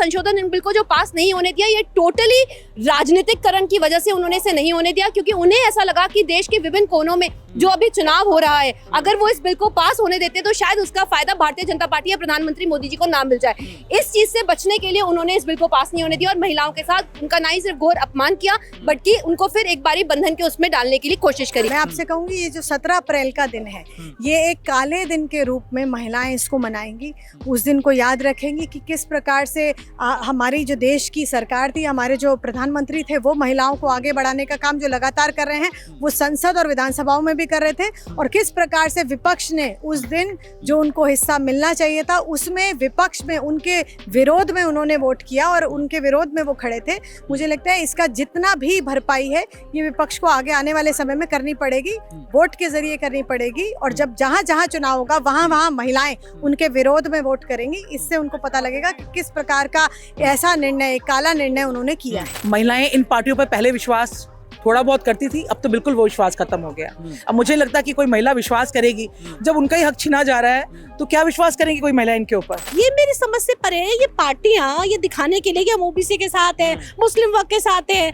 संशोधन बिल को जो पास नहीं होने दिया, ये टोटली राजनीतिकरण की वजह से उन्होंने इसे नहीं होने दिया, क्योंकि उन्हें ऐसा लगा कि देश के विभिन्न कोनों में जो अभी चुनाव हो रहा है, अगर वो इस बिल को पास होने देते तो शायद उसका फायदा भारतीय जनता पार्टी या प्रधानमंत्री मोदी जी को ना मिल जाए। इस चीज से बचने के लिए उन्होंने इस बिल को पास नहीं होने दिया और महिलाओं के साथ उनका ना ही सिर्फ घोर अपमान किया, बल्कि उनको फिर एक बारी बंधन के उसमें डालने के लिए कोशिश करी। मैं आपसे कहूंगी, ये जो 17 अप्रैल का दिन है, ये एक काले दिन के रूप में महिलाएं इसको मनाएंगी। उस दिन को याद रखेंगी कि किस प्रकार से हमारी जो देश की सरकार थी, हमारे जो प्रधानमंत्री थे, वो महिलाओं को आगे बढ़ाने का काम जो लगातार कर रहे हैं, वो संसद और विधानसभाओं में भी कर रहे थे, और किस प्रकार से विपक्ष ने उस दिन जो उनको हिस्सा मिलना चाहिए था, उसमें विपक्ष में उनके विरोध में उन्होंने वोट किया और उनके विरोध में वो खड़े थे। मुझे लगता है इसका जितना भी भरपाई है, ये विपक्ष को आगे आने वाले समय में करनी पड़ेगी, वोट के जरिए करनी पड़ेगी। और जब जहां जहां चुनाव होगा, वहां वहां महिलाएं उनके विरोध में वोट करेंगी। इससे उनको पता लगेगा कि किस प्रकार का ऐसा निर्णय, काला निर्णय उन्होंने किया है। महिलाएं इन पार्टियों पर पहले विश्वास थोड़ा बहुत करती थी, अब तो बिल्कुल वो विश्वास खत्म हो गया। अब मुझे लगता है कि कोई महिला विश्वास करेगी, जब उनका ही हक छीना जा रहा है तो क्या विश्वास करेंगी कोई महिला इनके ऊपर? ये मेरी समझ से परे है। ये पार्टियां ये दिखाने के लिए कि हम ओबीसी के साथ हैं, मुस्लिम वर्ग के साथ हैं,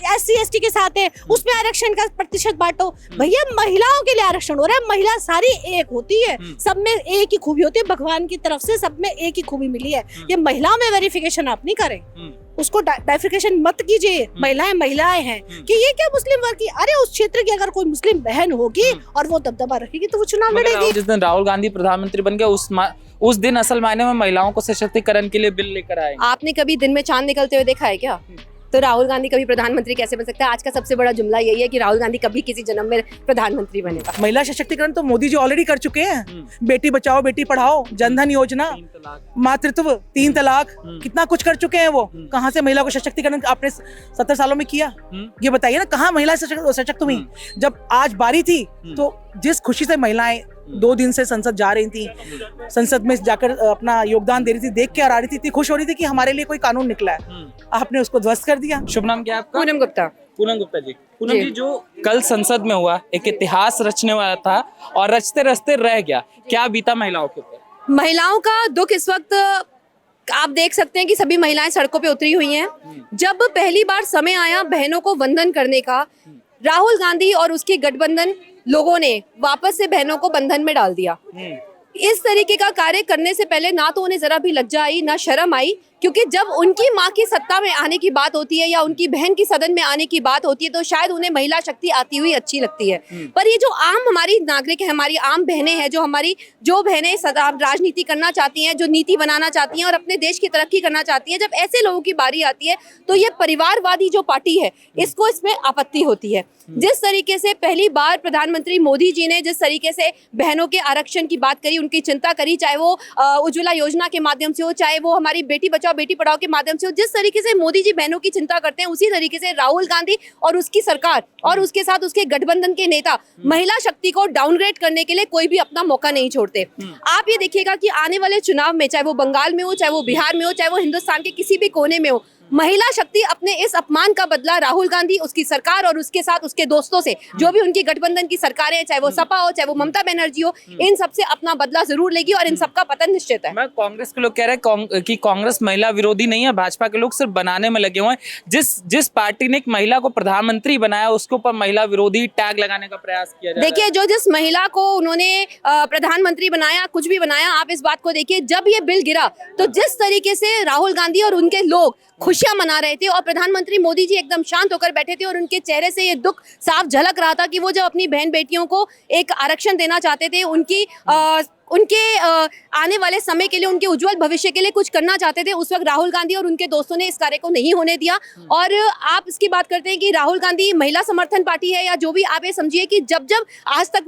SC ST के साथ हैं, उसमें आरक्षण का प्रतिशत बांटो। भैया, महिलाओं के लिए आरक्षण हो रहा है, महिला सारी एक होती है, सब में एक ही खूबी होती है, भगवान की तरफ से सब में एक ही खूबी मिली है। ये महिलाओं में वेरिफिकेशन आप नहीं करें, उसको डाइफिकेशन मत कीजिए। महिलाएं महिलाएं हैं कि ये क्या मुस्लिम वर्ग की, अरे उस क्षेत्र की अगर कोई मुस्लिम बहन होगी और वो दबदबा रखेगी तो वो चुनाव लड़ेगी। जिस दिन राहुल गांधी प्रधानमंत्री बन गए, उस दिन असल मायने में महिलाओं को सशक्तिकरण के लिए बिल लेकर आए। आपने कभी दिन में चांद निकलते हुए देखा है क्या? तो राहुल गांधी कभी प्रधानमंत्री कैसे बन सकता है? आज का सबसे बड़ा जुमला यही है कि राहुल गांधी कभी किसी जन्म में प्रधानमंत्री बनेगा। महिला सशक्तिकरण तो मोदी जी ऑलरेडी कर चुके हैं। बेटी बचाओ बेटी पढ़ाओ, जनधन योजना, मातृत्व, 3 तलाक, कितना कुछ कर चुके हैं वो। कहाँ से महिला को सशक्तिकरण आपने 70 सालों में किया? ये बताइए ना, कहाँ महिला सशक्त हुई? जब आज बारी थी तो जिस खुशी से महिलाएं 2 दिन से संसद जा रही थी, संसद में जाकर अपना योगदान दे रही थी, देख के आ रही थी, इतनी खुश हो रही थी कि हमारे लिए कोई कानून निकला है, आपने उसको ध्वस्त कर दिया। शुभ नाम क्या है आपका? पूनम गुप्ता। पूनम गुप्ता जी, पूनम जी, जो कल संसद में हुआ, एक इतिहास रचने वाला था और रचते रचते रह गया, क्या बीता महिलाओं के ऊपर? महिलाओं का दुख इस वक्त आप देख सकते हैं कि सभी महिलाएं सड़कों पे उतरी हुई हैं। जब पहली बार समय आया बहनों को वंदन करने का, राहुल गांधी और उसके गठबंधन लोगों ने वापस से बहनों को बंधन में डाल दिया। इस तरीके का कार्य करने से पहले ना तो उन्हें जरा भी लज्जा आई, ना शर्म आई, क्योंकि जब उनकी माँ की सत्ता में आने की बात होती है या उनकी बहन की सदन में आने की बात होती है तो शायद उन्हें महिला शक्ति आती हुई अच्छी लगती है। पर ये जो आम हमारी नागरिक है, हमारी आम बहनें हैं, जो बहनें सदा राजनीति करना चाहती हैं, जो नीति बनाना चाहती हैं और अपने देश की तरक्की करना चाहती हैं, जब ऐसे लोगों की बारी आती है तो ये परिवारवादी जो पार्टी है, इसको इसमें आपत्ति होती है। जिस तरीके से पहली बार प्रधानमंत्री मोदी जी ने जिस तरीके से बहनों के आरक्षण की बात करी, उनकी चिंता करी, चाहे वो उज्ज्वला योजना के माध्यम से हो, चाहे वो हमारी बेटी बचाओ बेटी पढ़ाओ के माध्यम से हो, जिस तरीके से मोदी जी बहनों की चिंता करते हैं, उसी तरीके से राहुल गांधी और उसकी सरकार और उसके साथ उसके गठबंधन के नेता महिला शक्ति को डाउनग्रेड करने के लिए कोई भी अपना मौका नहीं छोड़ते। आप ये देखिएगा कि आने वाले चुनाव में, चाहे वो बंगाल में हो, चाहे वो बिहार में हो, चाहे वो हिंदुस्तान के किसी भी कोने में हो, महिला शक्ति अपने इस अपमान का बदला राहुल गांधी, उसकी सरकार और उसके साथ उसके दोस्तों से, जो भी उनकी गठबंधन की सरकारें, चाहे वो सपा हो, चाहे वो ममता बनर्जी हो, इन सबसे अपना बदला जरूर लेगी और इन सबका पतन निश्चित है। मैं कांग्रेस के लोग कह रहे हैं कि कांग्रेस महिला विरोधी नहीं है, भाजपा के लोग सिर्फ बनाने में लगे हुए हैं। जिस पार्टी ने एक महिला को प्रधानमंत्री बनाया, उसके ऊपर महिला विरोधी टैग लगाने का प्रयास किया जा रहा है। देखिए, जिस महिला को उन्होंने प्रधानमंत्री बनाया, कुछ भी बनाया, आप इस बात को देखिए, जब ये बिल गिरा तो जिस तरीके से राहुल गांधी और उनके लोग खुशियां मना रहे थे और प्रधानमंत्री मोदी जी एकदम शांत होकर बैठे थे और उनके चेहरे से ये दुख साफ झलक रहा था कि वो जब अपनी बहन बेटियों को एक आरक्षण देना चाहते थे, उनके आने वाले समय के लिए, उनके उज्जवल भविष्य के लिए कुछ करना चाहते थे, उस वक्त राहुल गांधी और उनके दोस्तों ने इस कार्य को नहीं होने दिया। और आप इसकी बात करते हैं कि राहुल गांधी महिला समर्थन पार्टी है या जो भी, आप ये समझिए कि जब आज तक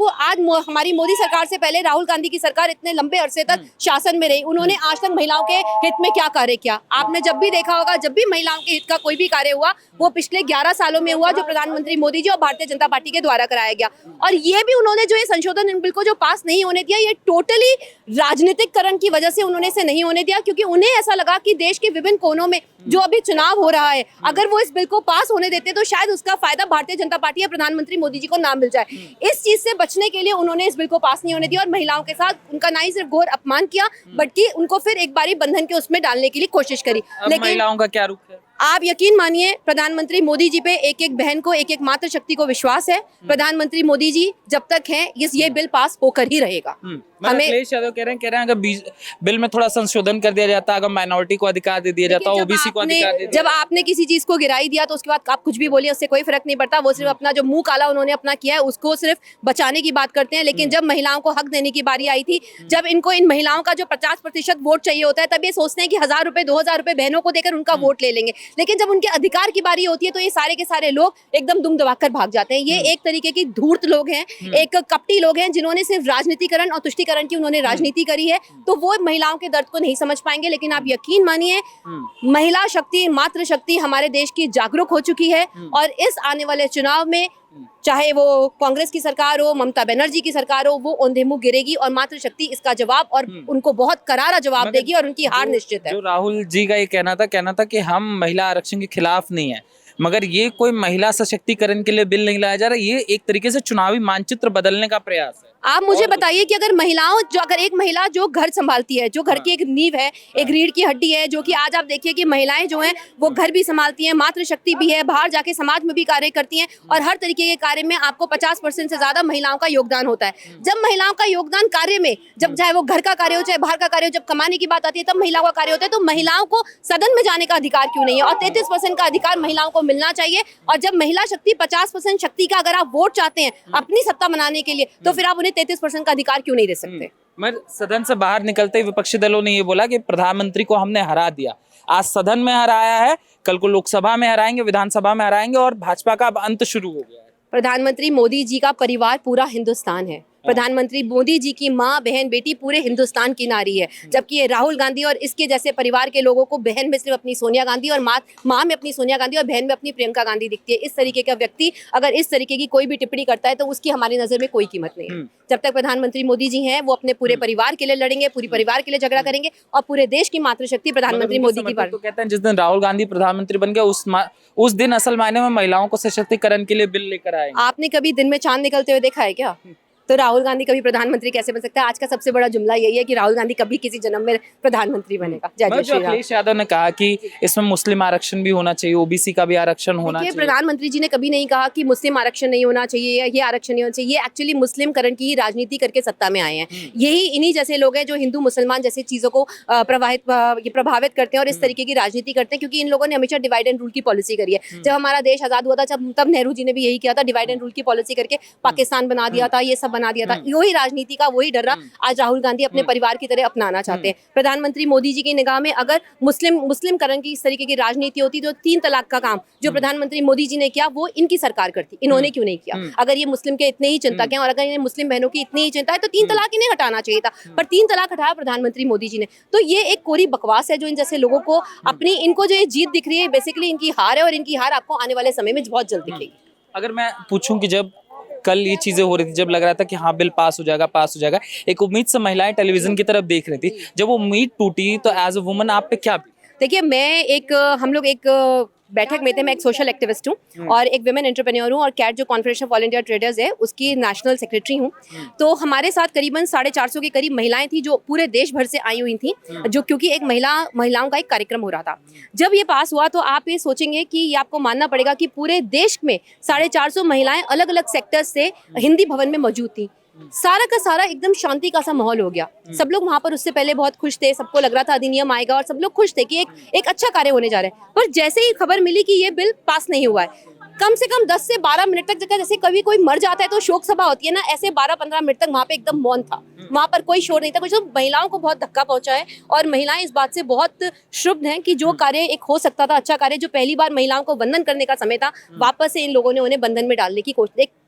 हमारी मोदी सरकार से पहले राहुल गांधी की सरकार इतने लंबे अरसे तक शासन में रही, उन्होंने आज तक महिलाओं के हित में क्या कार्य किया? आपने जब भी देखा होगा, जब भी महिलाओं के हित का कोई भी कार्य हुआ, वो पिछले 11 सालों में हुआ, जो प्रधानमंत्री मोदी जी और भारतीय जनता पार्टी के द्वारा कराया गया। और ये भी उन्होंने जो ये संशोधन बिल को जो पास नहीं होने दिया, ये टोटली टोटली राजनीतिकरण की वजह से उन्होंने इसे नहीं होने दिया, क्योंकि उन्हें ऐसा लगा कि देश के विभिन्न कोनों में जो अभी चुनाव हो रहा है, अगर वो इस बिल को पास होने देते तो शायद उसका फायदा भारतीय जनता पार्टी या प्रधानमंत्री मोदी जी को ना मिल जाए। इस चीज से बचने के लिए उन्होंने इस बिल को पास नहीं होने दिया और महिलाओं के साथ उनका ना ही सिर्फ घोर अपमान किया, बल्कि उनको फिर एक बारी बंधन के उसमें डालने के लिए कोशिश करी। अब महिलाओं का क्या रुख है? आप यकीन मानिए, प्रधानमंत्री मोदी जी पे एक एक बहन को, एक एक मातृ शक्ति को विश्वास है। प्रधानमंत्री मोदी जी जब तक हैं, ये बिल पास होकर ही रहेगा। हमें अखिलेश यादव कह रहे हैं अगर बिल में थोड़ा संशोधन कर दिया जाता, अगर माइनॉरिटी को अधिकार दे दिया जाता, ओबीसी को अधिकार दे दिया। जब आपने किसी चीज को गिराई दिया तो उसके बाद आप कुछ भी बोलिए, उससे कोई फर्क नहीं पड़ता। वो सिर्फ अपना जो मुंह काला उन्होंने अपना किया है उसको सिर्फ बचाने की बात करते हैं। लेकिन जब महिलाओं को हक देने की बारी आई थी, जब इनको इन महिलाओं का जो 50% वोट चाहिए होता है, तब ये सोचते हैं कि 1000 रुपए 2000 रुपए बहनों को देकर उनका वोट ले लेंगे। लेकिन जब उनके अधिकार की बारी होती है तो ये सारे के सारे लोग एकदम दुम दबाकर भाग जाते हैं। ये एक तरीके की धूर्त लोग हैं, एक कपटी लोग हैं, जिन्होंने सिर्फ राजनीतिकरण और तुष्टीकरण की उन्होंने राजनीति करी है। तो वो महिलाओं के दर्द को नहीं समझ पाएंगे। लेकिन आप यकीन मानिए, महिला शक्ति, मातृ शक्ति हमारे देश की जागरूक हो चुकी है और इस आने वाले चुनाव में चाहे वो कांग्रेस की सरकार हो, ममता बनर्जी की सरकार हो, वो औंधे मुंह गिरेगी और मातृ शक्ति इसका जवाब और उनको बहुत करारा जवाब देगी और उनकी हार निश्चित है। जो राहुल जी का ये कहना था कि हम महिला आरक्षण के खिलाफ नहीं है, मगर ये कोई महिला सशक्तिकरण के लिए बिल नहीं लाया जा रहा, ये एक तरीके से चुनावी मानचित्र बदलने का प्रयास है। आप मुझे बताइए कि अगर एक महिला जो घर संभालती है, जो घर की एक नींव है, एक रीढ़ की हड्डी है, जो कि आज आप देखिए कि महिलाएं जो हैं वो घर भी संभालती हैं, मातृ शक्ति भी है, बाहर जाके समाज में भी कार्य करती हैं और हर तरीके के कार्य में आपको 50% से ज्यादा महिलाओं का योगदान होता है। जब महिलाओं का योगदान कार्य में, जब चाहे वो घर का कार्य हो चाहे बाहर का कार्य हो, जब कमाने की बात आती है तब महिलाओं का कार्य होता है, तो महिलाओं को सदन में जाने का अधिकार क्यों नहीं है? और 33% का अधिकार महिलाओं को मिलना चाहिए। और जब महिला शक्ति 50% शक्ति का अगर आप वोट चाहते हैं अपनी सत्ता बनाने के लिए, तो फिर आप उन्हें 33% का अधिकार क्यों नहीं दे सकते? मगर सदन से बाहर निकलते ही विपक्षी दलों ने ये बोला कि प्रधानमंत्री को हमने हरा दिया। आज सदन में हराया है, कल को लोकसभा में हराएंगे, विधानसभा में हराएंगे और भाजपा का अब अंत शुरू हो गया है। प्रधानमंत्री मोदी जी का परिवार पूरा हिंदुस्तान है। प्रधानमंत्री मोदी जी की माँ, बहन, बेटी पूरे हिंदुस्तान की नारी है। जबकि ये राहुल गांधी और इसके जैसे परिवार के लोगों को बहन में सिर्फ अपनी सोनिया गांधी और माँ में अपनी सोनिया गांधी और बहन में अपनी प्रियंका गांधी दिखती है। इस तरीके का व्यक्ति अगर इस तरीके की कोई भी टिप्पणी करता है तो उसकी हमारी नजर में कोई कीमत नहीं है। जब तक प्रधानमंत्री मोदी जी हैं, वो अपने पूरे परिवार के लिए लड़ेंगे, पूरे परिवार के लिए झगड़ा करेंगे और पूरे देश की मातृशक्ति प्रधानमंत्री मोदी की तो कहते हैं जिस दिन राहुल गांधी प्रधानमंत्री बन गए उस दिन असल मायने में महिलाओं को सशक्तिकरण के लिए बिल लेकर आएंगे। आपने कभी दिन में चांद निकलते हुए देखा है क्या? तो राहुल गांधी कभी प्रधानमंत्री कैसे बन सकता है? आज का सबसे बड़ा जुमला यही है कि राहुल गांधी कभी किसी जन्म में प्रधानमंत्री बनेगा। जय जय श्री राम। अखिलेश यादव ने कहा कि इसमें मुस्लिम आरक्षण भी होना चाहिए, ओबीसी का भी आरक्षण होना चाहिए। प्रधानमंत्री जी ने कभी नहीं कहा कि मुस्लिम आरक्षण नहीं होना चाहिए या ये आरक्षण नहीं होना चाहिए। ये एक्चुअली मुस्लिमकरण की ही राजनीति करके सत्ता में आए हैं। यही इन्हीं जैसे लोग हैं जो हिंदू मुसलमान जैसी चीजों को प्रभावित करते हैं और इस तरीके की राजनीति करते हैं, क्योंकि इन लोगों ने हमेशा डिवाइड एंड रूल की पॉलिसी करी है। जब हमारा देश आजाद हुआ था तब नेहरू जी ने भी यही किया था, डिवाइड एंड रूल की पॉलिसी करके पाकिस्तान बना दिया था, ये सब बना दिया था। वही राजनीति का वही डर्रा आज राहुल गांधी अपने परिवार की तरह अपनाना चाहते हैं। प्रधानमंत्री मोदी जी की निगाह में अगर मुस्लिमकरण की इस तरीके की राजनीति होती तो 3 तलाक का काम जो प्रधानमंत्री मोदी जी ने किया वो इनकी सरकार करती, इन्होंने क्यों नहीं किया? अगर ये मुस्लिम के इतने ही चिंतक हैं और अगर इन्हें मुस्लिम बहनों की इतनी ही चिंता है तो 3 तलाक इन्हें हटाना चाहिए था, पर 3 तलाक हटाया प्रधानमंत्री मोदी जी ने। तो ये एक कोरी बकवास है जो इन जैसे लोगों को अपनी, इनको जो ये जीत दिख रही है बेसिकली इनकी हार है और इनकी हार आपको आने वाले समय में बहुत जल्द दिखेगी। अगर मैं पूछूं कि जब कल ये चीजें हो रही थी, जब लग रहा था कि हाँ बिल पास हो जाएगा, एक उम्मीद से महिलाएं टेलीविजन की तरफ देख रही थी, जब वो उम्मीद टूटी तो एज अ वुमन आप पे क्या? देखिए, हम लोग एक बैठक में थे, मैं एक सोशल एक्टिविस्ट हूँ और एक विमेन एंटरप्रेन्योर हूँ और कैट जो confederation of all India traders है उसकी नेशनल सेक्रेटरी हूँ। तो हमारे साथ करीबन 450 के करीब महिलाएं थी जो पूरे देश भर से आई हुई थी, जो क्योंकि एक महिलाओं का एक कार्यक्रम हो रहा था। जब ये पास हुआ तो आप ये सोचेंगे कि ये आपको मानना पड़ेगा कि पूरे देश में 450 महिलाएं अलग अलग सेक्टर से हिंदी भवन में मौजूद थी। सारा का सारा एकदम शांति का सा माहौल हो गया। सब लोग वहां पर उससे पहले बहुत खुश थे, सबको लग रहा था अधिनियम आएगा और सब लोग खुश थे कि एक अच्छा कार्य होने जा रहा है। पर जैसे ही खबर मिली कि ये बिल पास नहीं हुआ है, कम से कम 10 से 12 मिनट तक, जैसे कभी कोई मर जाता है तो शोक सभा होती है ना, ऐसे 12-15 मिनट तक वहां पे एकदम मौन था। वहां पर कोई शोर नहीं था कुछ। तो महिलाओं को बहुत धक्का पहुंचा है और महिलाएं इस बात से बहुत क्षुब्ध हैं कि जो कार्य एक हो सकता था अच्छा कार्य, जो पहली बार महिलाओं को बंधन करने का समय था, वापस से इन लोगों ने उन्हें बंधन में डालने की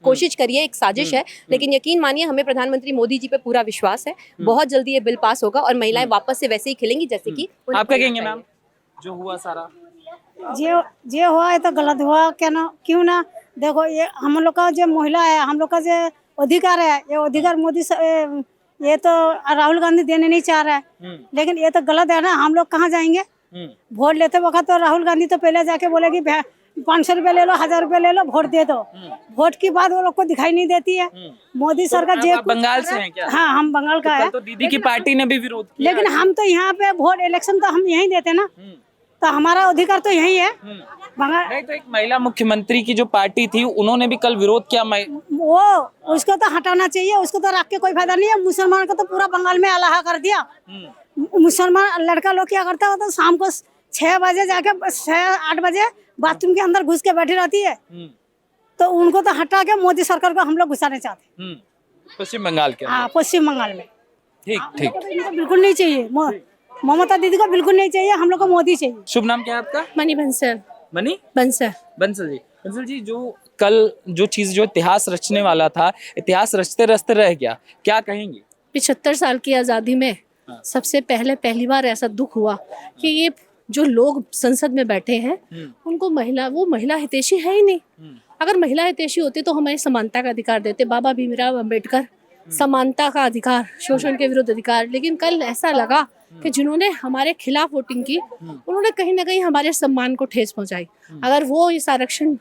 कोशिश करी है। एक साजिश है। लेकिन यकीन मानिए, हमें प्रधानमंत्री मोदी जी पे पूरा विश्वास है। बहुत जल्दी ये बिल पास होगा और महिलाएं वापस से वैसे ही खिलेंगी जैसे कि आप क्या कहेंगे मैम, जो हुआ सारा? जे हुआ है तो गलत हुआ, क्या ना, क्यों ना? देखो, ये हम लोग का जो महिला है, हम लोग का जो अधिकार है, ये अधिकार मोदी ये तो राहुल गांधी देने नहीं चाह रहा है, लेकिन ये तो गलत है ना। हम लोग कहाँ जाएंगे वोट लेते वक्त? तो राहुल गांधी तो पहले जाके बोलेगी 500 रुपये ले लो, 1000 रुपये ले लो, वोट दे दो। वोट की बात वो लोग को दिखाई नहीं देती है। मोदी सरकार आप जेब बंगाल से हैं क्या? हाँ, हम बंगाल का कल है, तो दीदी की पार्टी ने भी विरोध किया। लेकिन हम तो यहाँ पे वोट इलेक्शन तो हम यहीं देते ना, तो हमारा अधिकार तो यही है। बंगाल नहीं तो एक महिला मुख्यमंत्री की जो पार्टी थी उन्होंने भी कल विरोध किया। वो उसको तो हटाना चाहिए, उसको तो रख के कोई फायदा नहीं है। मुसलमान को तो पूरा बंगाल में अलाहा कर दिया। मुसलमान लड़का लोग क्या करता है, तो शाम को 6 बजे जाके 6-8 बजे बाथरूम के अंदर घुस के बैठी रहती है। तो उनको तो हटा के मोदी सरकार को हम लोग घुसाने चाहते हैं। पश्चिम बंगाल के हाँ, पश्चिम बंगाल में। ठीक ठीक। तो इनको बिल्कुल नहीं चाहिए, ममता दीदी को बिल्कुल नहीं चाहिए, हम लोग को मोदी चाहिए। शुभ नाम क्या है आपका? मनी बंसल। मनी बंसल। बंसल जी, जो कल जो चीज जो इतिहास रचने वाला था, इतिहास रचते रचते रह गया, क्या कहेंगे? 75 साल की आज़ादी में सबसे पहली बार ऐसा दुख हुआ कि ये जो लोग संसद में बैठे हैं उनको वो महिला हितैषी है ही नहीं। अगर महिला हितैषी होते तो हमें समानता का अधिकार देते। बाबा भीमराव अंबेडकर, समानता का अधिकार, शोषण के विरुद्ध अधिकार। लेकिन कल ऐसा लगा कि जिन्होंने हमारे खिलाफ वोटिंग की उन्होंने कहीं ना कहीं हमारे सम्मान को ठेस पहुंचाई। अगर वो इस आरक्षण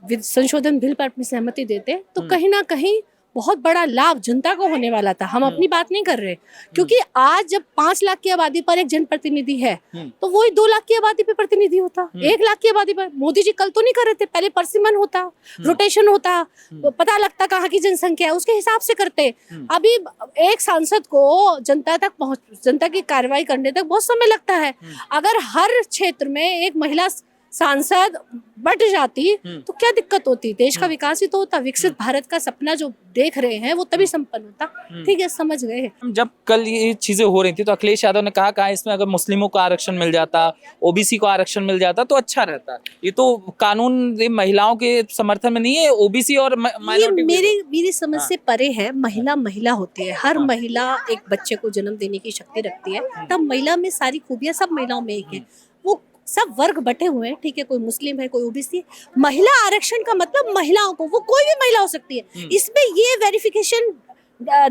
संशोधन बिल पर अपनी सहमति देते तो कहीं ना कहीं बहुत बड़ा लाभ जनता को होने वाला था। हम अपनी बात नहीं कर रहे, क्योंकि आज जब 5 लाख की आबादी पर एक जनप्रतिनिधि है तो वही 2 लाख की आबादी पे प्रतिनिधि होता, 1 लाख की आबादी पर। मोदी जी कल तो नहीं कर रहे थे, पहले परसिमन होता, रोटेशन होता, पता लगता कहाँ की जनसंख्या है, उसके हिसाब से करते। अभी एक सांसद को जनता की कार्रवाई करने तक बहुत समय लगता है। अगर हर क्षेत्र में एक महिला सांसद बढ़ जाती तो क्या दिक्कत होती? देश का विकास ही तो होता। विकसित भारत का सपना जो देख रहे हैं वो तभी संपन्न होता। ठीक है, समझ गए। जब कल ये चीजें हो रही थी तो अखिलेश यादव ने कहा इसमें अगर मुस्लिमों को आरक्षण मिल जाता, ओबीसी को आरक्षण मिल जाता तो अच्छा रहता। ये तो कानून महिलाओं के समर्थन में नहीं है, ओबीसी और माइनॉरिटी। मेरी समझ से परे है। महिला होती है, हर महिला एक बच्चे को जन्म देने की शक्ति रखती है। तब महिला में सारी खूबियां सब महिलाओं में एक है। वो सब वर्ग बटे हुए हैं, ठीक है, कोई मुस्लिम है, कोई ओबीसी है। महिला आरक्षण का मतलब महिलाओं को, वो कोई भी महिला हो सकती है। इसमें ये वेरिफिकेशन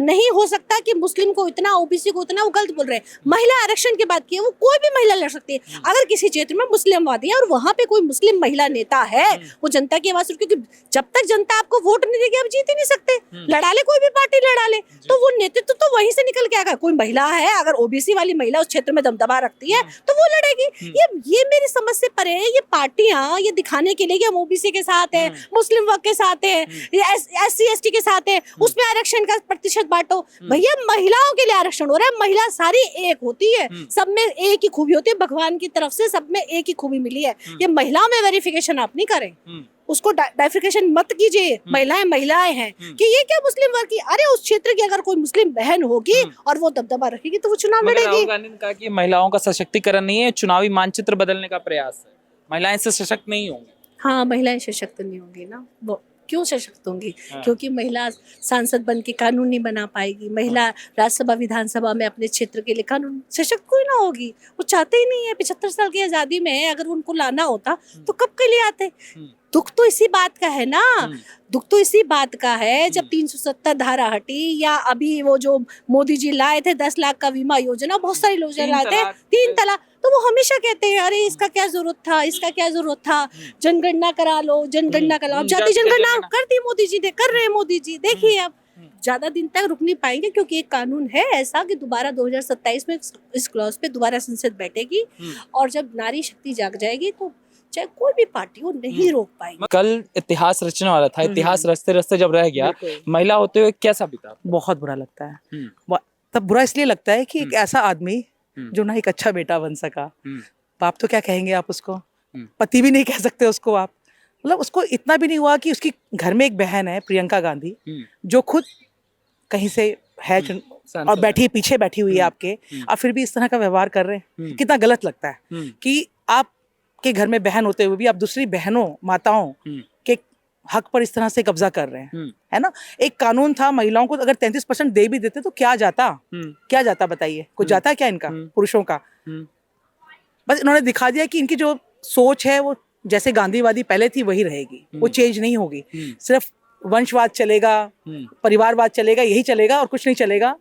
नहीं हो सकता कि मुस्लिम को इतना, ओबीसी को इतना, वो गलत बोल रहे हैं। महिला आरक्षण की बात की है, वो कोई भी महिला लड़ सकती है। अगर किसी क्षेत्र में मुस्लिमवादी है और वहां पे कोई मुस्लिम महिला नेता है, वो जनता की आवाज, क्योंकि जब तक जनता आपको वोट नहीं देगी आप जीत ही नहीं सकते। लड़ा ले, कोई भी पार्टी लड़ा ले, तो वो नेतृत्व तो वहीं से निकल के आएगा। कोई महिला है, अगर ओबीसी वाली महिला उस क्षेत्र में दबदबा रखती है तो वो लड़ेगी। ये मेरी समझ से परे है। ये पार्टियां ये दिखाने के लिए कि हम ओबीसी के साथ है, मुस्लिम वर्ग के साथ है, SC ST के साथ है, उसमें आरक्षण का प्रतिशत बांटो। भैया महिलाओं के लिए आरक्षण हो रहा है। महिला सारी एक होती है, सब में एक ही खूबी होती है। भगवान की तरफ से सब में एक ही खूबी मिली है। ये महिलाओं में वेरिफिकेशन आप नहीं करें, उसको डाइफिकेशन मत कीजिए। महिलाएं हैं कि ये क्या मुस्लिम वर्ग की, अरे उस क्षेत्र की अगर कोई मुस्लिम बहन होगी और वो दबदबा रखेगी तो वो चुनाव लड़ेगी। राहुल गांधी ने कहा कि महिलाओं का सशक्तिकरण नहीं है, चुनावी मानचित्र बदलने का प्रयास है। महिलाएं से सशक्त नहीं होंगी। हाँ, महिलाएं सशक्त नहीं होंगी ना। वो क्यों सशक्त होंगी? क्योंकि महिला सांसद बन के कानून नहीं बना पाएगी। महिला राज्यसभा विधानसभा में अपने क्षेत्र के लिए कानून, सशक्त कोई ना होगी। वो चाहते ही नहीं है। 75 साल की आजादी में अगर उनको लाना होता तो कब के लिए आते? दुख तो इसी बात का है ना, दुख तो इसी बात का है। जब 370 धारा हटी, या अभी वो जो मोदी जी लाए थे 10 लाख का बीमा योजना, बहुत सारी योजना लाए थे, 3 तलाक, तो वो हमेशा कहते हैं अरे इसका क्या जरूरत था, इसका क्या जरूरत था, जनगणना करा लो, जनगणना करा लो। जाति जनगणना कर दी मोदी जी ने, कर रहे हैं मोदी जी। देखिए अब ज्यादा दिन तक रुक नहीं पाएंगे, क्योंकि एक कानून है ऐसा कि दोबारा 2027 में इस क्लॉज पे दोबारा संसद बैठेगी, और जब नारी शक्ति जाग जाएगी तो चाहे कोई भी पार्टी हो नहीं रोक पाएगी। कल इतिहास रचने वाला था, इतिहास रचते रचते जब रह गया, महिला होते हुए कैसा बीता? बहुत बुरा लगता है। तब बुरा इसलिए लगता है कि एक ऐसा आदमी जो ना एक अच्छा बेटा बन सका, बाप तो क्या कहेंगे आप उसको, पति भी नहीं कह सकते उसको आप, मतलब उसको इतना भी नहीं हुआ कि उसकी घर में एक बहन है प्रियंका गांधी जो खुद कहीं से है और बैठी पीछे बैठी हुई है आपके, आप फिर भी इस तरह का व्यवहार कर रहे हैं। कितना गलत लगता है कि आप के घर में बहन होते हुए भी आप दूसरी बहनों, माताओं के हक पर इस तरह से कब्जा कर रहे हैं, है ना। एक कानून था, महिलाओं को अगर 33% दे भी देते तो क्या जाता, क्या जाता बताइए, कुछ जाता क्या इनका, पुरुषों का। बस इन्होंने दिखा दिया कि इनकी जो सोच है वो जैसे गांधीवादी पहले थी वही रहेगी, वो चेंज नहीं होगी। सिर्फ वंशवाद चलेगा, परिवारवाद चलेगा, यही चलेगा और कुछ नहीं चलेगा।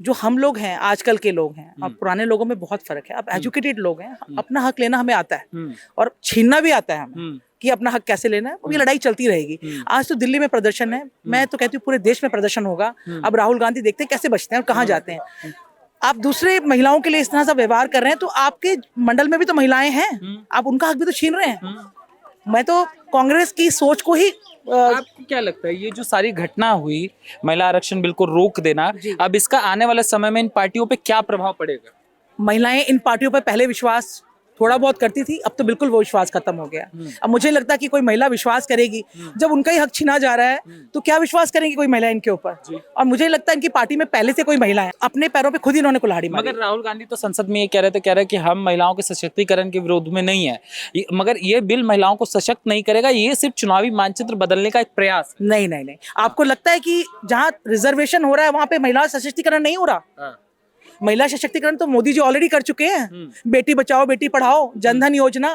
जो हम लोग हैं, आजकल के लोग हैं, अब पुराने लोगों में बहुत फर्क है। अब एजुकेटेड लोग हैं, अपना हक लेना हमें आता है और छीनना भी आता है हमें कि अपना हक कैसे लेना है। और ये लड़ाई चलती रहेगी। आज तो दिल्ली में प्रदर्शन है, मैं तो कहती हूँ पूरे देश में प्रदर्शन होगा। अब राहुल गांधी देखते हैं कैसे बचते हैं और कहाँ जाते हैं। आप दूसरे महिलाओं के लिए इस तरह से व्यवहार कर रहे हैं, तो आपके मंडल में भी तो महिलाएं हैं, आप उनका हक भी तो छीन रहे हैं। मैं तो कांग्रेस की सोच को ही आपको क्या लगता है ये जो सारी घटना हुई, महिला आरक्षण बिल को रोक देना, अब इसका आने वाले समय में इन पार्टियों पे क्या प्रभाव पड़ेगा? महिलाएं इन पार्टियों पर पहले विश्वास थोड़ा बहुत करती थी, अब तो बिल्कुल वो विश्वास खत्म हो गया। अब मुझे लगता है कि कोई महिला विश्वास करेगी, जब उनका ही हक छीना जा रहा है तो क्या विश्वास करेंगी कोई महिला इनके ऊपर। और मुझे लगता है इनकी पार्टी में पहले से कोई महिला है, अपने पैरों पे खुद ही इन्होंने कुल्हाड़ी मारी। मगर राहुल गांधी तो संसद में ये कह रहे कि हम महिलाओं के सशक्तिकरण के विरोध में नहीं है, मगर ये बिल महिलाओं को सशक्त नहीं करेगा, ये सिर्फ चुनावी मानचित्र बदलने का एक प्रयास है। नहीं नहीं नहीं, आपको लगता है कि जहाँ रिजर्वेशन हो रहा है वहां पे महिला सशक्तिकरण नहीं हो रहा? महिला सशक्तिकरण तो मोदी जी ऑलरेडी कर चुके हैं। बेटी बचाओ बेटी पढ़ाओ, जनधन योजना,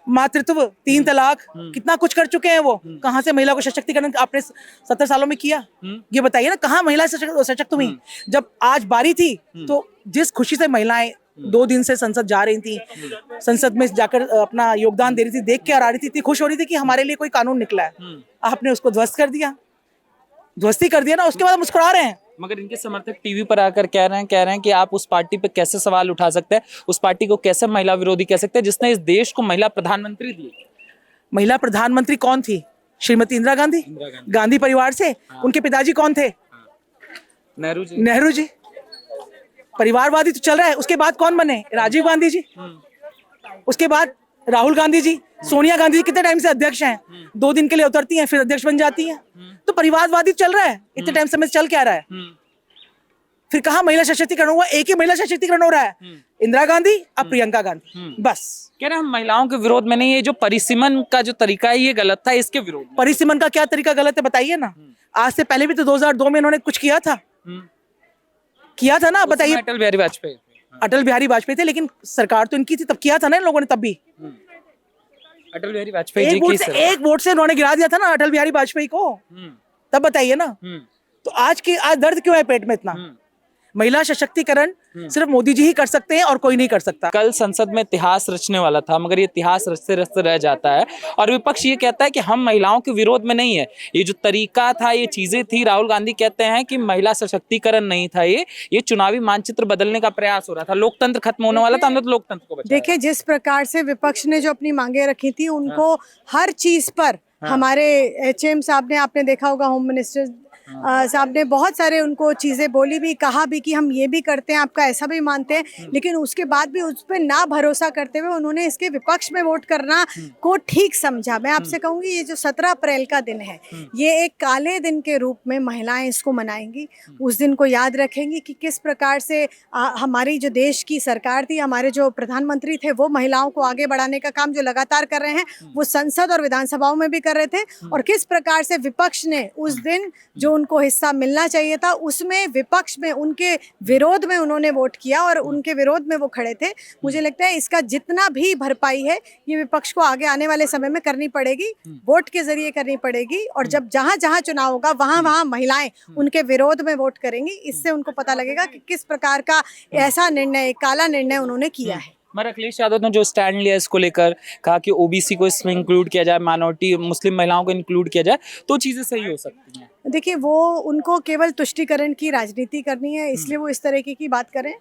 मातृत्व, 3 तलाक, कितना कुछ कर चुके हैं वो। कहाँ से महिला को सशक्तिकरण आपने 70 सालों में किया? ये बताइए ना, कहाँ महिला सशक्त हुई? जब आज बारी थी तो जिस खुशी से महिलाएं 2 दिन से संसद जा रही थी, संसद में जाकर अपना योगदान दे रही थी, देख के आ रही थी, इतनी खुश हो रही थी कि हमारे लिए कोई कानून निकला है। आपने उसको ध्वस्त कर दिया, ध्वस्ती कर दिया ना, उसके बाद मुस्कुरा रहे हैं। मगर इनके समर्थक टीवी पर आकर कह रहे हैं कि आप उस पार्टी पे कैसे सवाल उठा सकते हैं, उस पार्टी को कैसे महिला विरोधी कह सकते हैं जिसने इस देश को महिला प्रधानमंत्री दी। महिला प्रधानमंत्री कौन थी? श्रीमती इंदिरा गांधी। गांधी परिवार से। उनके पिताजी कौन थे? नेहरू जी। परिवारवादी तो चल रहा है। उसके बाद कौन बने? राजीव गांधी जी। उसके बाद राहुल गांधी जी, सोनिया गांधी जी कितने टाइम से अध्यक्ष हैं? 2 दिन के लिए उतरती हैं, फिर अध्यक्ष बन जाती हैं। तो परिवारवादी चल रहा है, इतने टाइम से चल क्या रहा है? फिर कहाँ महिला सशक्तिकरण हुआ? एक ही महिला सशक्तिकरण हो रहा है, इंदिरा गांधी, अब प्रियंका गांधी, बस। कह रहे हम महिलाओं के विरोध में नहीं है, जो परिसीमन का जो तरीका है ये गलत था, इसके विरोध में। परिसीमन का क्या तरीका गलत है बताइए ना। आज से पहले भी तो 2002 में इन्होंने कुछ किया था, ना, बताइए। अटल बिहारी वाजपेयी, अटल बिहारी वाजपेयी थे, लेकिन सरकार तो इनकी थी, तब किया था ना इन लोगों ने। तब भी अटल बिहारी वाजपेयी जी की एक वोट से इन्होंने गिरा दिया था ना अटल बिहारी वाजपेयी को। तब बताइए ना। तो आज दर्द क्यों है पेट में इतना? महिला सशक्तिकरण सिर्फ मोदी जी ही कर सकते हैं और कोई नहीं कर सकता। कल संसद में इतिहास रचने वाला था, मगर ये इतिहास रचते रचते रह जाता है और विपक्ष ये कहता है कि हम महिलाओं के विरोध में नहीं है। ये जो तरीका था, ये चीजें थी, राहुल गांधी कहते हैं कि महिला सशक्तिकरण नहीं था, ये चुनावी मानचित्र बदलने का प्रयास हो रहा था, लोकतंत्र खत्म होने वाला था, हमने तो लोकतंत्र को बचाया। देखिए, जिस प्रकार से विपक्ष ने जो अपनी मांगे रखी थी, उनको हर चीज पर हमारे HM साहब ने, आपने देखा होगा, होम मिनिस्टर साहब ने बहुत सारे उनको चीज़ें बोली भी, कहा भी कि हम ये भी करते हैं, आपका ऐसा भी मानते हैं, लेकिन उसके बाद भी उस पर ना भरोसा करते हुए उन्होंने इसके विपक्ष में वोट करना को ठीक समझा। मैं आपसे कहूँगी, ये जो 17 अप्रैल का दिन है, ये एक काले दिन के रूप में महिलाएं इसको मनाएंगी। उस दिन को याद रखेंगी कि किस प्रकार से हमारी जो देश की सरकार थी, हमारे जो प्रधानमंत्री थे, वो महिलाओं को आगे बढ़ाने का काम जो लगातार कर रहे हैं, वो संसद और विधानसभाओं में भी कर रहे थे, और किस प्रकार से विपक्ष ने उस दिन जो उनको हिस्सा मिलना चाहिए था, उसमें विपक्ष में उनके विरोध में उन्होंने वोट किया और उनके विरोध में वो खड़े थे। मुझे लगता है इसका जितना भी भरपाई है, ये विपक्ष को आगे आने वाले समय में करनी पड़ेगी, वोट के जरिए करनी पड़ेगी। और जब जहां जहां चुनाव होगा, वहां वहां महिलाएं उनके विरोध में वोट करेंगी। इससे उनको पता लगेगा कि किस प्रकार का ऐसा निर्णय, काला निर्णय उन्होंने किया है। मगर अखिलेश यादव ने जो स्टैंड लिया इसको लेकर, कहा कि ओबीसी को इसमें इंक्लूड किया जाए, माइनॉरिटी मुस्लिम महिलाओं को इंक्लूड किया जाए, तो चीजें सही हो सकती हैं। देखिए, वो उनको केवल तुष्टीकरण की राजनीति करनी है, इसलिए वो इस तरीके की बात करें।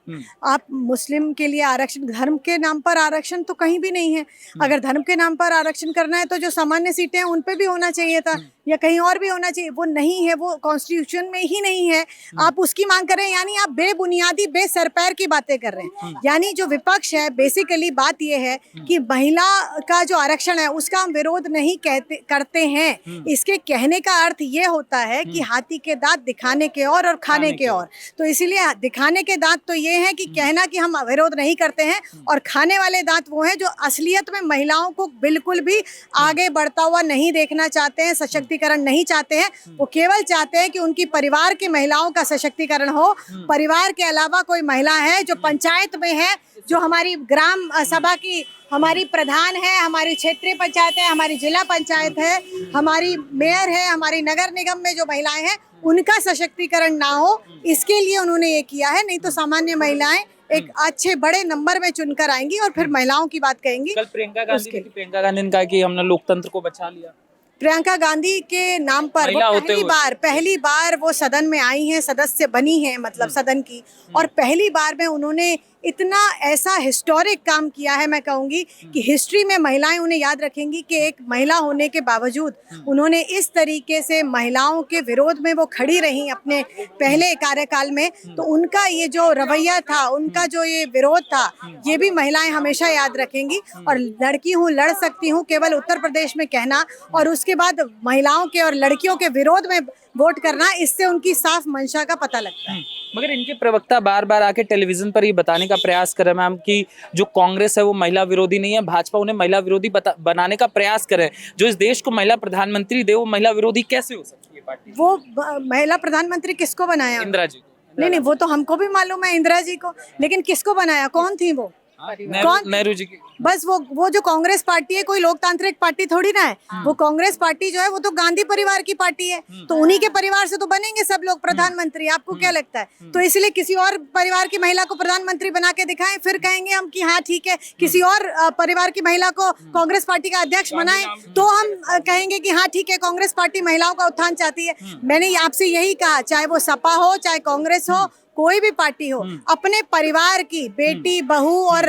आप मुस्लिम के लिए आरक्षण, धर्म के नाम पर आरक्षण तो कहीं भी नहीं है। अगर धर्म के नाम पर आरक्षण करना है तो जो सामान्य सीटें हैं उन पे भी होना चाहिए था, या कहीं और भी होना चाहिए। वो नहीं है, वो कॉन्स्टिट्यूशन में ही नहीं है। आप उसकी मांग कर रहे हैं, यानी आप बेबुनियादी, बेसरपैर की बातें कर रहे हैं। यानी जो विपक्ष है, बेसिकली बात ये है कि महिला का जो आरक्षण है उसका हम विरोध नहीं करते हैं। इसके कहने का अर्थ ये होता है कि हाथी के दांत दिखाने के और खाने के और। तो इसीलिए दिखाने के दांत तो ये है कि कहना कि हम विरोध नहीं करते हैं, और खाने वाले दांत वो हैं जो असलियत में महिलाओं को बिल्कुल भी आगे बढ़ता हुआ नहीं देखना चाहते हैं, सशक्तिकरण नहीं चाहते हैं। वो केवल चाहते हैं कि उनकी परिवार की महिलाओं का सशक्तिकरण हो। परिवार के अलावा कोई महिला है जो पंचायत में है, जो हमारी ग्राम सभा की हमारी प्रधान है, हमारी क्षेत्रीय पंचायत है, हमारी जिला पंचायत है, हमारी मेयर है, हमारी नगर निगम में जो महिलाएं हैं उनका सशक्तिकरण ना हो, इसके लिए उन्होंने ये किया है। नहीं तो सामान्य महिलाएं एक अच्छे बड़े नंबर में चुनकर आएंगी और फिर महिलाओं की बात कहेंगी। कल प्रियंका गांधी ने कहा कि हमने लोकतंत्र को बचा लिया। प्रियंका गांधी के नाम पर महिला वो होते हुए। पहली बार वो सदन में आई हैं, सदस्य बनी हैं, मतलब सदन की, और पहली बार में उन्होंने इतना ऐसा हिस्टोरिक काम किया है, मैं कहूँगी कि हिस्ट्री में महिलाएं उन्हें याद रखेंगी कि एक महिला होने के बावजूद उन्होंने इस तरीके से महिलाओं के विरोध में वो खड़ी रही अपने पहले कार्यकाल में। तो उनका ये जो रवैया था, उनका जो ये विरोध था, ये भी महिलाएं हमेशा याद रखेंगी। और लड़की हूँ, लड़ सकती हूँ, केवल उत्तर प्रदेश में कहना और उसके बाद महिलाओं के और लड़कियों के विरोध में वोट करना, इससे उनकी साफ मंशा का पता लगता है। मगर इनके प्रवक्ता बार बार आके टेलीविजन पर ये बताने का प्रयास कर रहे हैं मैम कि जो कांग्रेस है वो महिला विरोधी नहीं है, भाजपा उन्हें महिला विरोधी बनाने का प्रयास करे। जो इस देश को महिला प्रधानमंत्री दे वो महिला विरोधी कैसे हो सकती है पार्टी? वो महिला प्रधानमंत्री किसको बनाया? इंदिरा जी को। नहीं, वो तो हमको भी मालूम है, इंदिरा जी को, लेकिन किसको बनाया? कौन थी वो? नेहरू जी की। बस वो जो कांग्रेस पार्टी है कोई लोकतांत्रिक पार्टी थोड़ी ना है। वो कांग्रेस पार्टी जो है वो तो गांधी परिवार की पार्टी है, तो उन्हीं के परिवार से तो बनेंगे सब लोग प्रधानमंत्री। आपको क्या लगता है? तो इसलिए किसी और परिवार की महिला को प्रधानमंत्री बना के दिखाएं, फिर कहेंगे हम कि हाँ ठीक है। किसी और परिवार की महिला को कांग्रेस पार्टी का अध्यक्ष बनाएं तो हम कहेंगे कि हाँ ठीक है, कांग्रेस पार्टी महिलाओं का उत्थान चाहती है। मैंने आपसे यही कहा, चाहे वो सपा हो, चाहे कांग्रेस हो, कोई भी पार्टी हो, अपने परिवार की बेटी, बहू और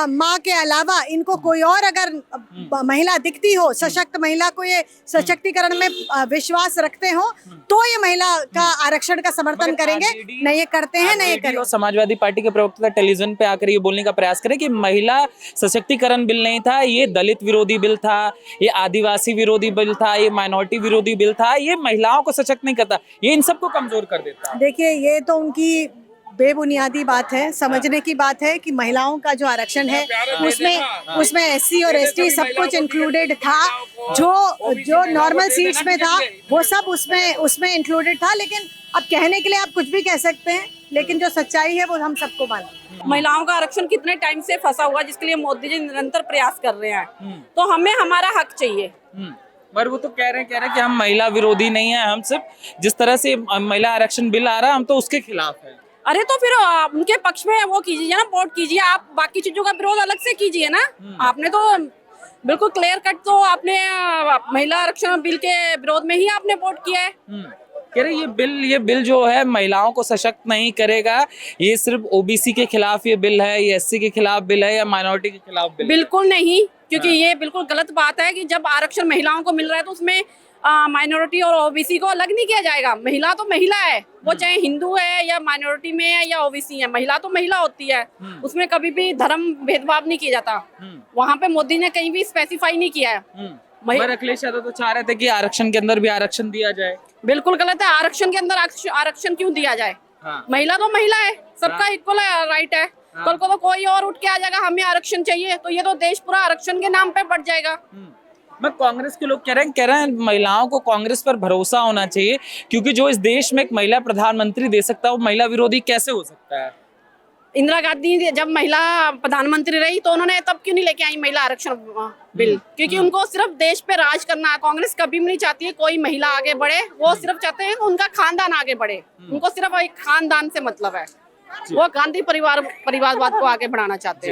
माँ के अलावा इनको कोई और अगर महिला दिखती हो, सशक्त महिला को ये सशक्तिकरण में विश्वास रखते हो, तो ये महिला का आरक्षण का समर्थन करेंगे। न ये करते हैं, न ये करें। समाजवादी पार्टी के प्रवक्ता टेलीविजन पे आकर ये बोलने का प्रयास करें कि महिला सशक्तिकरण बिल नहीं था, ये दलित विरोधी बिल था, ये आदिवासी विरोधी बिल था, ये माइनॉरिटी विरोधी बिल था, ये महिलाओं को सशक्त नहीं करता, ये इन सबको कमजोर कर देता। देखिए, ये तो उनकी बेबुनियादी बात है। समझने की बात है कि महिलाओं का जो आरक्षण है उसमें एससी और एसटी सब कुछ इंक्लूडेड था। जो नॉर्मल सीट्स में था वो सब उसमें इंक्लूडेड था। लेकिन अब कहने के लिए आप कुछ भी कह सकते हैं, लेकिन जो सच्चाई है वो हम सबको मालूम है। महिलाओं का आरक्षण कितने टाइम से फंसा हुआ, जिसके लिए मोदी जी निरंतर प्रयास कर रहे हैं, तो हमें हमारा हक चाहिए। पर वो तो कह रहे हैं कि हम महिला विरोधी नहीं है, हम सिर्फ जिस तरह से महिला आरक्षण बिल आ रहा है हम तो उसके खिलाफ है। अरे तो फिर उनके पक्ष में वो कीजिए ना, वोट कीजिए। आप बाकी चीजों का विरोध अलग से कीजिए ना। आपने तो बिल्कुल क्लियर कट तो आपने महिला आरक्षण बिल के विरोध में ही आपने वोट किया है। कह रहे ये बिल जो है महिलाओं को सशक्त नहीं करेगा, ये सिर्फ ओबीसी के खिलाफ ये बिल है, ये एससी के खिलाफ बिल है या माइनॉरिटी के खिलाफ बिल? बिल्कुल नहीं, क्योंकि ये बिल्कुल गलत बात है कि जब आरक्षण महिलाओं को मिल रहा है तो उसमें माइनॉरिटी और ओबीसी को अलग नहीं किया जाएगा। महिला तो महिला है, वो चाहे हिंदू है या माइनॉरिटी में है या ओबीसी है, महिला तो महिला होती है। उसमें कभी भी धर्म भेदभाव नहीं किया जाता। वहाँ पे मोदी ने कहीं भी स्पेसिफाई नहीं किया है। पर अखिलेश यादव तो चाह रहे थे कि आरक्षण के अंदर भी आरक्षण दिया जाए। बिल्कुल गलत है। आरक्षण के अंदर आरक्षण क्यों दिया जाए? महिला तो महिला है, सबका इक्वल राइट है। कल को तो कोई और उठ के आ जाएगा हमें आरक्षण चाहिए, तो ये तो देश पूरा आरक्षण के नाम पे बढ़ जाएगा। मैं कांग्रेस के लोग कह रहे हैं महिलाओं को कांग्रेस पर भरोसा होना चाहिए, क्योंकि जो इस देश में एक महिला प्रधानमंत्री दे सकता है वो महिला विरोधी कैसे हो सकता है? इंदिरा गांधी जब महिला प्रधानमंत्री रही तो उन्होंने तब क्यों नहीं लेके आई महिला आरक्षण बिल? क्योंकि उनको सिर्फ देश पे राज करना है। कांग्रेस कभी भी नहीं चाहती है कोई महिला आगे बढ़े, वो सिर्फ चाहते हैं उनका खानदान आगे बढ़े। उनको सिर्फ एक खानदान से मतलब है, वो गांधी परिवारवाद को आगे बढ़ाना चाहते हैं।